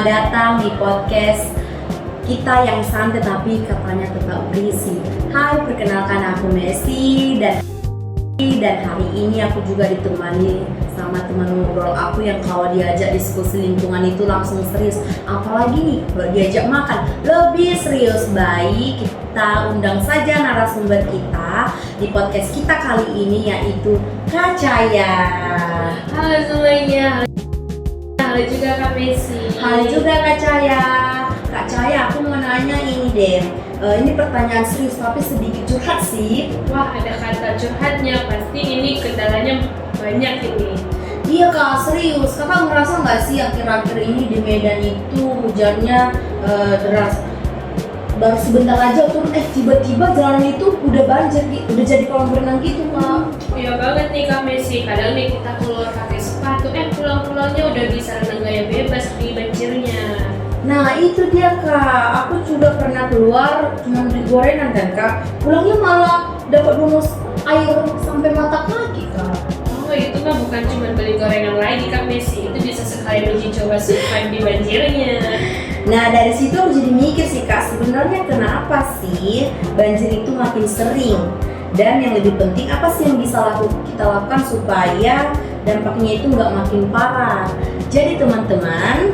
selamat datang di podcast kita yang santai tapi katanya tetap berisi. Hai, perkenalkan aku Messi dan hari ini aku juga ditemani sama teman ngobrol aku yang kalau diajak diskusi lingkungan itu langsung serius. Apalagi nih kalau diajak makan lebih serius. Baik, kita undang saja narasumber kita di podcast kita kali ini, yaitu Kak Caya. Halo semuanya. Halo juga Kak Messi. Halo juga Kak Caya. Kak Caya, aku mau nanya ini deh. Ini pertanyaan serius tapi sedikit curhat sih. Wah, ada kata curhatnya. Pasti ini kendalanya banyak ini. Iya Kak, serius. Kakak ngerasa nggak sih akhir-akhir ini di Medan itu hujannya deras? Baru sebentar aja turun, tiba-tiba jalan itu udah banjir, udah jadi kolam renang gitu Kak. Iya banget nih Kak Messi. Kadang nih kita keluar pakai sepatu, pulang-pulangnya udah bisa renang gaya bebas di banjirnya. Nah itu dia Kak, aku juga pernah keluar cuma beli gorengan kan Kak. Pulangnya malah dapat bonus air sampai mata kaki Kak. Oh itu mah bukan cuma beli gorengan lagi Kak Messi. Itu bisa sekalian uji coba survive di banjirnya. Nah dari situ aku jadi mikir sih Kak, sebenarnya kenapa sih banjir itu makin sering? Dan yang lebih penting apa sih yang bisa kita lakukan supaya dampaknya itu nggak makin parah? Jadi teman-teman,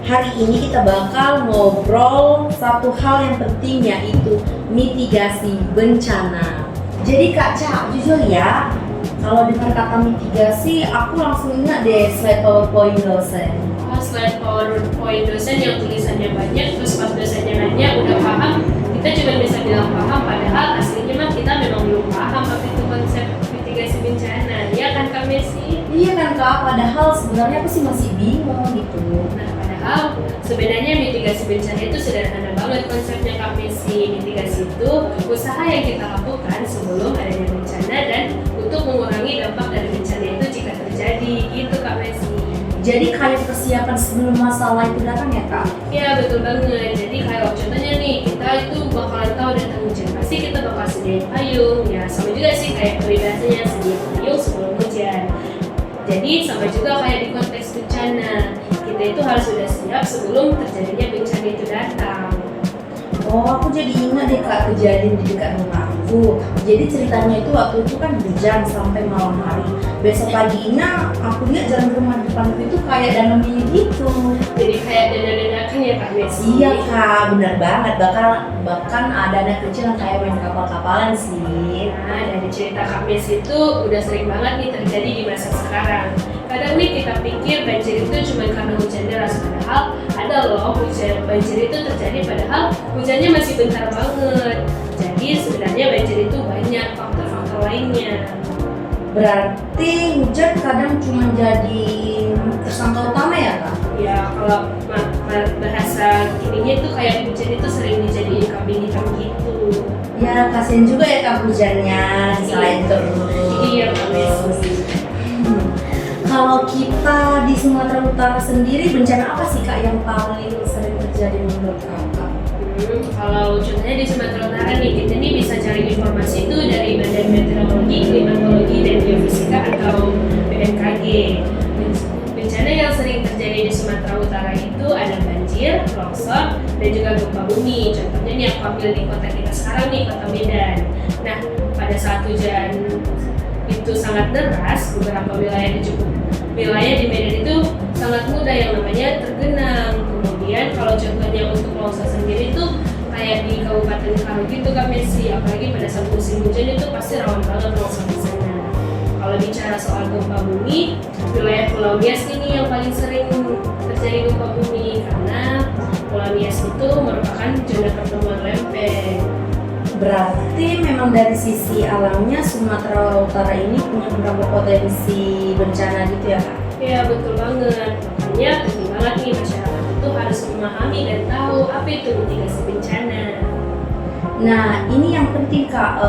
hari ini kita bakal ngobrol satu hal yang penting, yaitu mitigasi bencana. Jadi Kak Ca, jujur ya, kalau dengar kata mitigasi, aku langsung ingat deh slide PowerPoint dosen. Slide PowerPoint dosen yang tulisannya banyak, terus pas dosennya nanya udah paham, kita cuma bisa bilang paham, padahal aslinya mah kita memang belum paham apa itu konsep mitigasi bencana. Iya kan Kak Messi? Iya kan Kak, padahal sebenarnya aku sih masih bingung gitu. Nah padahal sebenarnya mitigasi bencana itu sederhana banget konsepnya Kak Messi. Mitigasi itu usaha yang kita lakukan sebelum adanya bencana dan untuk mengurangi dampak dari bencana itu jika terjadi, gitu Kak Messi. Jadi kayak persiapan sebelum masalah itu datang ya Kak? Iya betul banget. Jadi kayak contohnya nih, kita itu bakalan tahu datang hujan, pasti kita bakal sediain payung. Ya sama juga sih kayak peribahasanya, sedia payung sebelum hujan. Jadi sama juga kayak di konteks bencana, kita itu harus sudah siap sebelum terjadinya bencana itu datang. Oh, aku jadi ingat deh Kak kejadian di dekat rumahku. Jadi ceritanya itu waktu itu kan hujan sampai malam hari. Besok paginya aku lihat jalan rumah depanku itu kayak danau mini gitu. Jadi kayak dana-danakan ya Kak Messi. Iya Kak, benar banget. Bahkan ada anak kecil yang kayak main kapal-kapalan sih. Nah dari cerita Kak Messi itu udah sering banget nih terjadi di masa sekarang. Kadang nih kita pikir banjir itu cuma karena hujan deras, padahal ada loh banjir itu terjadi padahal hujannya masih bentar banget. Jadi sebenarnya banjir itu banyak faktor-faktor lainnya. Berarti hujan kadang cuma jadi tersangka utama ya Kak? Ya kalau bahasa kininya itu kayak hujan itu sering dijadiin kambing hitam gitu. Ya kasihan juga ya Kak hujannya, selain terus. Iya Kak Messi. Kalau kita di Sumatera Utara sendiri, bencana apa sih Kak yang paling sering terjadi menurut Kakak? Kalau contohnya di Sumatera Utara nih, kita nih bisa cari informasi itu dari Badan Meteorologi, Klimatologi, dan Geofisika atau BMKG. Bencana yang sering terjadi di Sumatera Utara itu ada banjir, longsor, dan juga gempa bumi. Contohnya nih aku ambil di kota kita sekarang nih, kota Medan. Nah, pada saat hujan itu sangat deras, beberapa wilayah di Medan itu sangat mudah yang namanya tergenang. Kemudian kalau contohnya untuk longsor sendiri itu kayak di Kabupaten Karo gitu Kak Messi, apalagi pada saat musim hujan itu pasti rawan banget longsor di sana. Kalau bicara soal gempa bumi, wilayah Pulau Nias ini yang paling sering terjadi gempa bumi karena Pulau Nias itu merupakan zona pertemuan lempeng. Berarti memang dari sisi alamnya Sumatera Utara ini punya beberapa potensi bencana gitu ya Kak? Iya betul banget, makanya penting banget nih masyarakat itu harus memahami dan tahu apa itu mitigasi bencana. Nah ini yang penting Kak,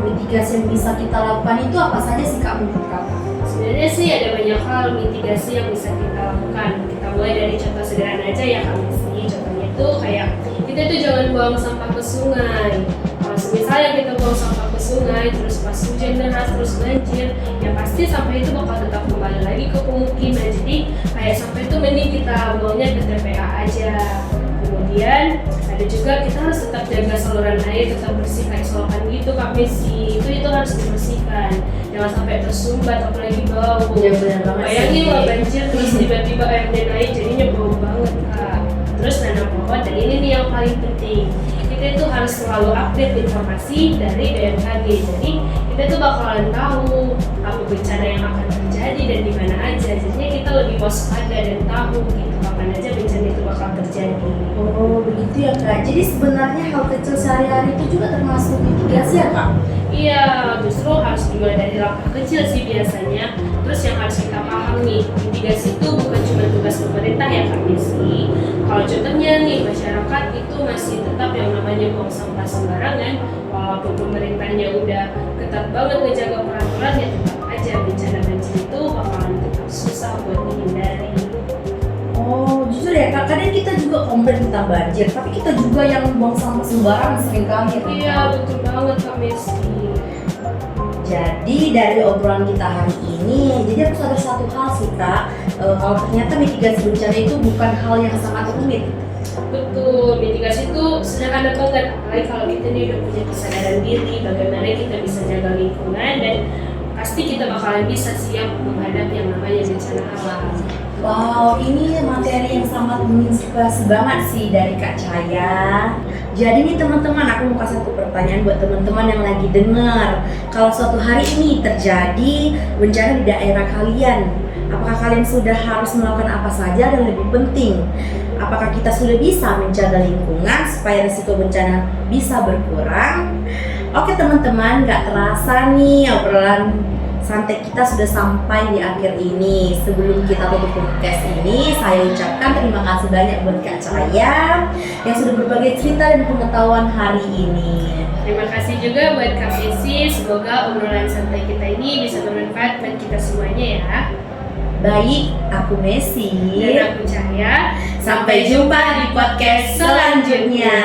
mitigasi yang bisa kita lakukan itu apa saja sih Kak menurut Kakak? Sebenarnya sih ada banyak hal mitigasi yang bisa kita lakukan. Kita mulai dari contoh sederhana aja ya Kak Messi. Contohnya itu kayak kita tuh jangan buang sampah ke sungai. Kalau misalnya kita buang sampah ke sungai sungai, terus pas hujan deras, terus banjir, ya pasti sampah itu bakal tetap kembali lagi ke pemukiman. Jadi kayak sampah itu mending kita buangnya ke TPA aja. Kemudian ada juga kita harus tetap jaga saluran air tetap bersih kayak selokan gitu Kak Messi, itu harus dibersihkan, jangan sampai tersumbat apalagi bau. Ya benar banget. Bayangin lah banjir terus tiba-tiba airnya naik jadinya bau banget Kak. Terus nanam pohon, dan ini nih yang paling penting, kita itu harus selalu update informasi dari BMKG. Jadi kita tuh bakalan tahu apa bencana yang akan terjadi dan di mana aja. Jadinya kita lebih waspada dan tahu gitu kapan aja bencana itu bakal terjadi. Oh begitu ya Kak. Jadi sebenarnya hal kecil sehari-hari itu juga termasuk mitigasi ya Kak? Iya, justru harus dimulai dari langkah kecil sih biasanya. Terus yang harus kita paham nih, mitigasi itu bukan cuma tugas pemerintah ya Kak Messi. Kalau contohnya nih, masyarakat itu masih tetap yang namanya buang sampah sembarangan, walaupun pemerintahnya udah ketat banget ngejaga peraturan, ya tetap aja bencana banjir itu bakalan tetap susah buat dihindari. Oh jujur ya Kak, kadang kita juga komplain tentang banjir, tapi kita juga yang buang sampah sembarangan seringkali ya Kak? Iya, betul banget Kak Messi. Jadi dari obrolan kita hari ini, jadi aku sadar satu hal sih Kak, kalau ternyata mitigasi bencana itu bukan hal yang sangat rumit. Betul, mitigasi itu sederhana banget, apalagi kalau kita nih udah punya kesadaran diri bagaimana kita bisa jaga lingkungan, dan pasti kita bakalan bisa siap menghadapi yang namanya bencana alam. Wow, ini materi yang sangat menginspirasi banget sih dari Kak Cahaya. Jadi nih teman-teman, aku mau kasih satu pertanyaan buat teman-teman yang lagi dengar. Kalau suatu hari ini terjadi bencana di daerah kalian, apakah kalian sudah harus melakukan apa saja, dan lebih penting, apakah kita sudah bisa menjaga lingkungan supaya risiko bencana bisa berkurang? Oke teman-teman, gak terasa nih obrolan santai kita sudah sampai di akhir ini. Sebelum kita tutup podcast ini, saya ucapkan terima kasih banyak buat Kak Cahaya yang sudah berbagi cerita dan pengetahuan hari ini. Terima kasih juga buat Kak Messi, semoga obrolan santai kita ini bisa bermanfaat buat kita semuanya ya. Baik, aku Messi. Dan aku Cahaya. Sampai jumpa di podcast selanjutnya.